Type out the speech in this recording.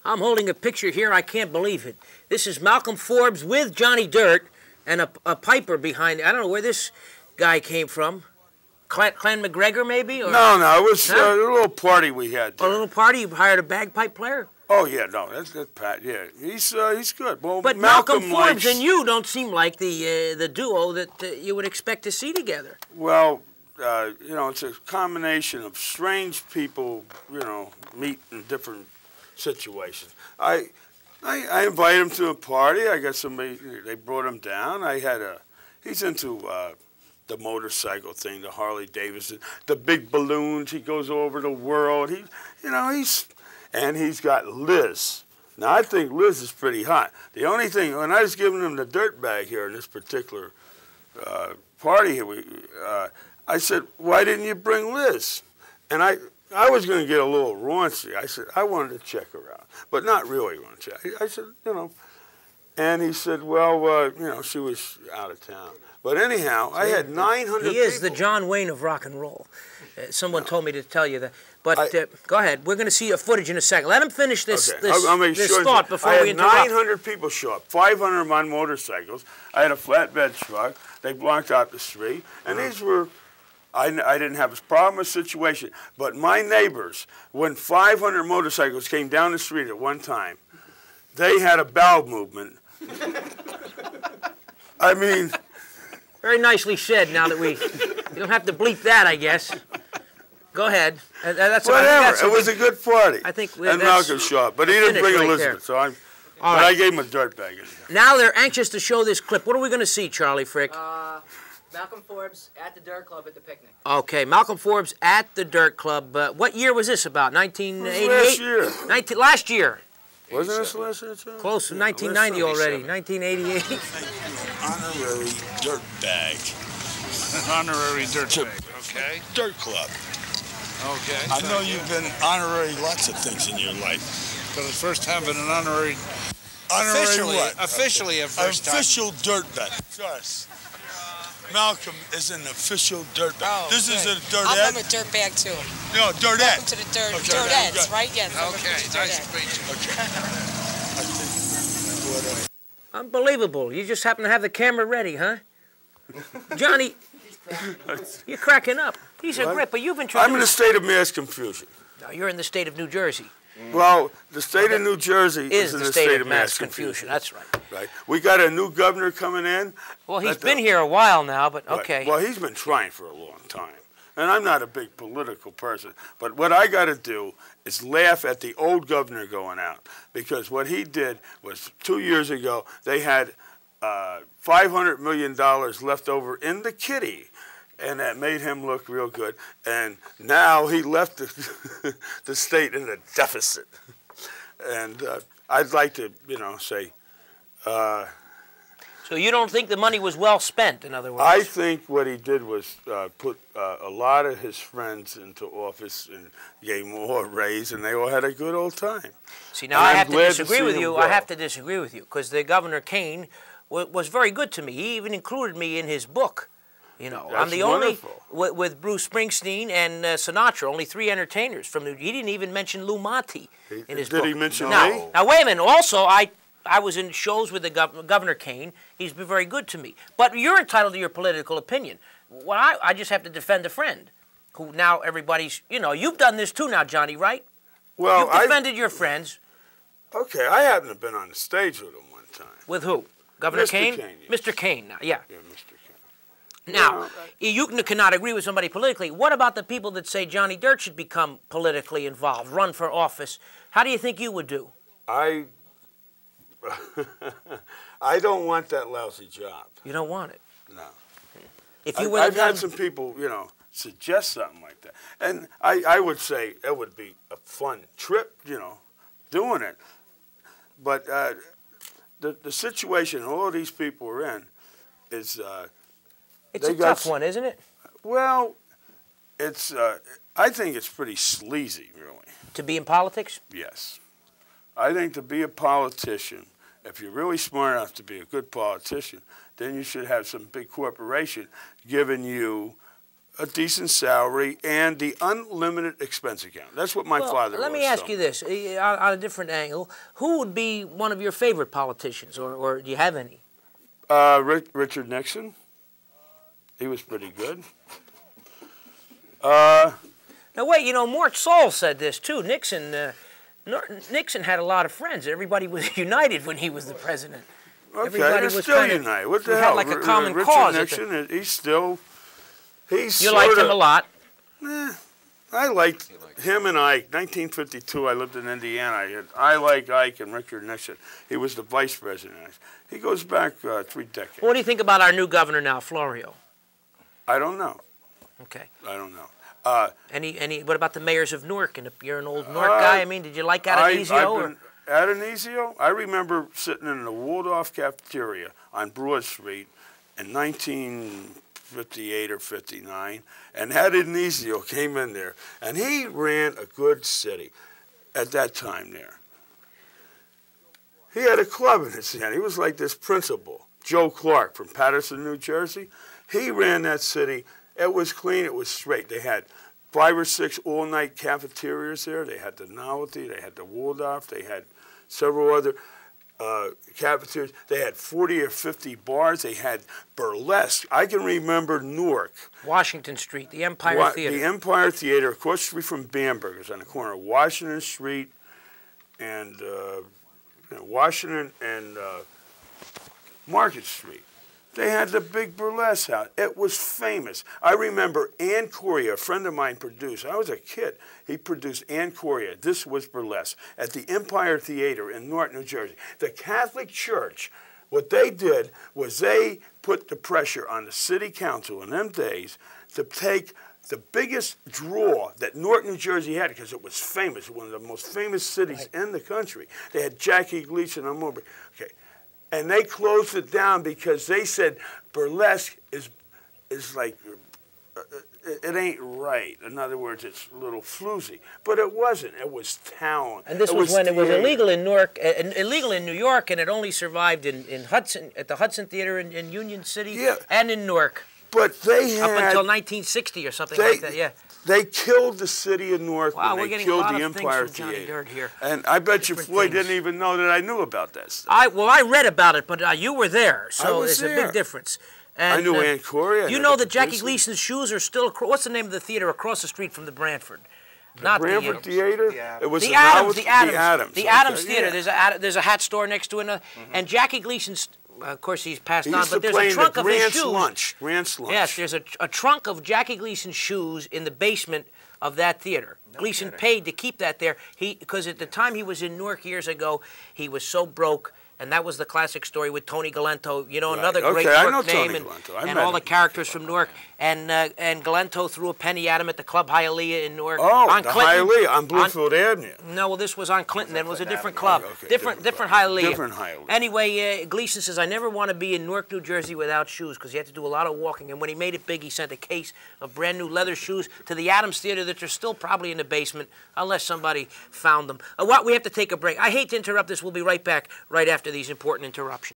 I'm holding a picture here. I can't believe it. This is Malcolm Forbes with Johnny Dirt and a piper behind it. I don't know where this guy came from. Clan McGregor, maybe? Or? No, it was a little party we had there. A little party? You hired a bagpipe player? Oh, yeah, no, that's Pat, yeah. He's good. Well, but Malcolm Forbes and you don't seem like the duo that you would expect to see together. Well, you know, it's a combination of strange people, you know, meet in different situations. I invited him to a party. I got somebody, they brought him down. He's into the motorcycle thing, the Harley Davidson, the big balloons. He goes over the world. And he's got Liz. Now, I think Liz is pretty hot. The only thing, when I was giving him the dirt bag here in this particular party here, I said, why didn't you bring Liz? And I was going to get a little raunchy. I said, I wanted to check her out, but not really want to check. I said, you know, and he said, well, you know, she was out of town. But anyhow, I had 900 people. He is the John Wayne of rock and roll. Someone told me to tell you that. But go ahead. We're going to see your footage in a second. Let him finish this thought before we interrupt. I had 900 people show up, 500 of them on motorcycles. I had a flatbed truck. They blocked out the street. And these were, I didn't have a problem with the situation. But my neighbors, when 500 motorcycles came down the street at one time, they had a bowel movement. I mean... Very nicely said, now that you don't have to bleep that, I guess. Go ahead. Whatever. It was a good party. I think and Malcolm shot, but he didn't bring Elizabeth, so I gave him a dirt bag. Now they're anxious to show this clip. What are we going to see, Charlie Frick? Malcolm Forbes at the Dirt Club at the picnic. Okay, Malcolm Forbes at the Dirt Club. What year was this about? 1988? Last year. Last year. Wasn't this last year, too? Close to 1990 already. 1988. Honorary dirt bag. Honorary dirt bag, okay. Dirt Club. Okay. I know you've been honorary lots of things in your life. But it's first time been an honorary... Honorary what? Officially a first time. Official dirt bag. Yes. Malcolm is an official dirt bag. Oh, this is a dirt I'm a dirt bag too. No, dirt Welcome to the Dirtettes, right? Yes. Okay, nice to meet you. Okay. I think Unbelievable. You just happen to have the camera ready, huh? Johnny, you're cracking up. He's a gripper. You've introduced... I'm in a state of mass confusion. No, you're in the state of New Jersey. Well, the state of New Jersey is in the state of mass confusion. That's right. Right. We got a new governor coming in. Well, he's been here a while now, but okay. Right. Well, he's been trying for a long time. And I'm not a big political person, but what I got to do is laugh at the old governor going out, because what he did was 2 years ago, they had $500 million left over in the kitty, and that made him look real good. And now he left the state in a deficit. And I'd like to, you know, say... So you don't think the money was well spent, in other words? I think what he did was put a lot of his friends into office and gave them all a raise, and they all had a good old time. See, now I have to disagree with you. I have to disagree with you, because the Governor Kane was very good to me. He even included me in his book. You know, That's I'm the wonderful. only, with Bruce Springsteen and Sinatra, only 3 entertainers from New. He didn't even mention Lou Monte in his book. Did he mention me? Now, wait a minute. Also, I was in shows with the Governor Kane. He's been very good to me. But you're entitled to your political opinion. Well, I just have to defend a friend who now everybody's, you know, you've done this too now, Johnny, right? Well, you've defended your friends. Okay, I happen to have been on the stage with him one time. With who? Governor Mr. Kane? Kane, yes. Mr. Kane, now, yeah. Yeah, Mr. Kane. Now, you cannot agree with somebody politically. What about the people that say Johnny Dirt should become politically involved, run for office? How do you think you would do? I don't want that lousy job. You don't want it? No. If you I've had some people, you know, suggest something like that. And I would say it would be a fun trip, you know, doing it. But the situation all these people are in is... it's a tough one, isn't it? Well, it's... I think it's pretty sleazy, really. To be in politics? Yes. I think to be a politician, if you're really smart enough to be a good politician, then you should have some big corporation giving you a decent salary and the unlimited expense account. That's what my father was. Let me ask you this, on a different angle. Who would be one of your favorite politicians, or do you have any? Richard Nixon. He was pretty good. Now wait, you know, Mort Saul said this too. Nixon had a lot of friends. Everybody was united when he was the president. Okay, Everybody they're was still kind of, united. What the we hell? had like a common Richard cause. Nixon, he's still. He's you liked him a lot. I liked him and Ike. 1952, I lived in Indiana. I like Ike and Richard Nixon. He was the vice president. He goes back 3 decades. What do you think about our new governor now, Florio? I don't know. Okay. I don't know. What about the mayors of Newark? And you're an old Newark guy. I mean, did you like Adonisio? Adonisio? I remember sitting in the Waldorf cafeteria on Broad Street in 1958 or 59, and Adonisio came in there, and he ran a good city at that time there. He had a club in his hand. He was like this principal, Joe Clark from Paterson, New Jersey. He ran that city. It was clean. It was straight. They had 5 or 6 all-night cafeterias there. They had the Novelty. They had the Waldorf. They had several other cafeterias. They had 40 or 50 bars. They had burlesque. I can remember Newark. Washington Street, the Empire Theater. The Empire Theater, across the street from Bamberger's, on the corner of Washington Street and Washington and Market Street. They had the big burlesque house. It was famous. I remember Ann Correa, a friend of mine, produced. I was a kid. He produced Ann Correa. This was burlesque at the Empire Theater in Newark, New Jersey. The Catholic Church, what they did was they put the pressure on the city council in them days to take the biggest draw that Newark, New Jersey had, because it was famous, one of the most famous cities in the country. They had Jackie Gleason and Moberly. Okay. And they closed it down because they said burlesque is like, it ain't right. In other words, it's a little floozy. But it wasn't. It was town. And this was when it was illegal in Newark, illegal in New York, and it only survived in Hudson, at the Hudson Theater in Union City and in Newark. But they had... Up until 1960 or something like that, yeah. They killed the city of Newark when they killed the Empire Theater. Here. And I bet you Floyd didn't even know that I knew about that stuff. I read about it, but you were there, so it's a big difference. And, I knew Ann Correa. You know that Jackie Gleason's shoes are still... What's the name of the theater across the street from the Branford? Not Branford Theater? It was the Adams. The Adams Theater. Yeah. There's a hat store next to it. And Jackie Gleason's... Of course, he's passed on, but there's a trunk of his shoes. Grant's Lunch. Yes, there's a trunk of Jackie Gleason's shoes in the basement of that theater. Gleason paid to keep that there. Because at the time he was in Newark years ago, he was so broke, and that was the classic story with Tony Galento. You know, another great Newark name, and all the characters from Newark. And Galento threw a penny at him at the Club Hialeah in Newark. Oh, on the Hialeah on Bloomfield Avenue. No, well, this was on Clinton. Then it was a different club. Different Hialeah. Different Hialeah. Anyway, Gleason says, I never want to be in Newark, New Jersey without shoes, because he had to do a lot of walking. And when he made it big, he sent a case of brand new leather shoes to the Adams Theater that are still probably in the basement, unless somebody found them. We have to take a break. I hate to interrupt this. We'll be right back right after these important interruptions.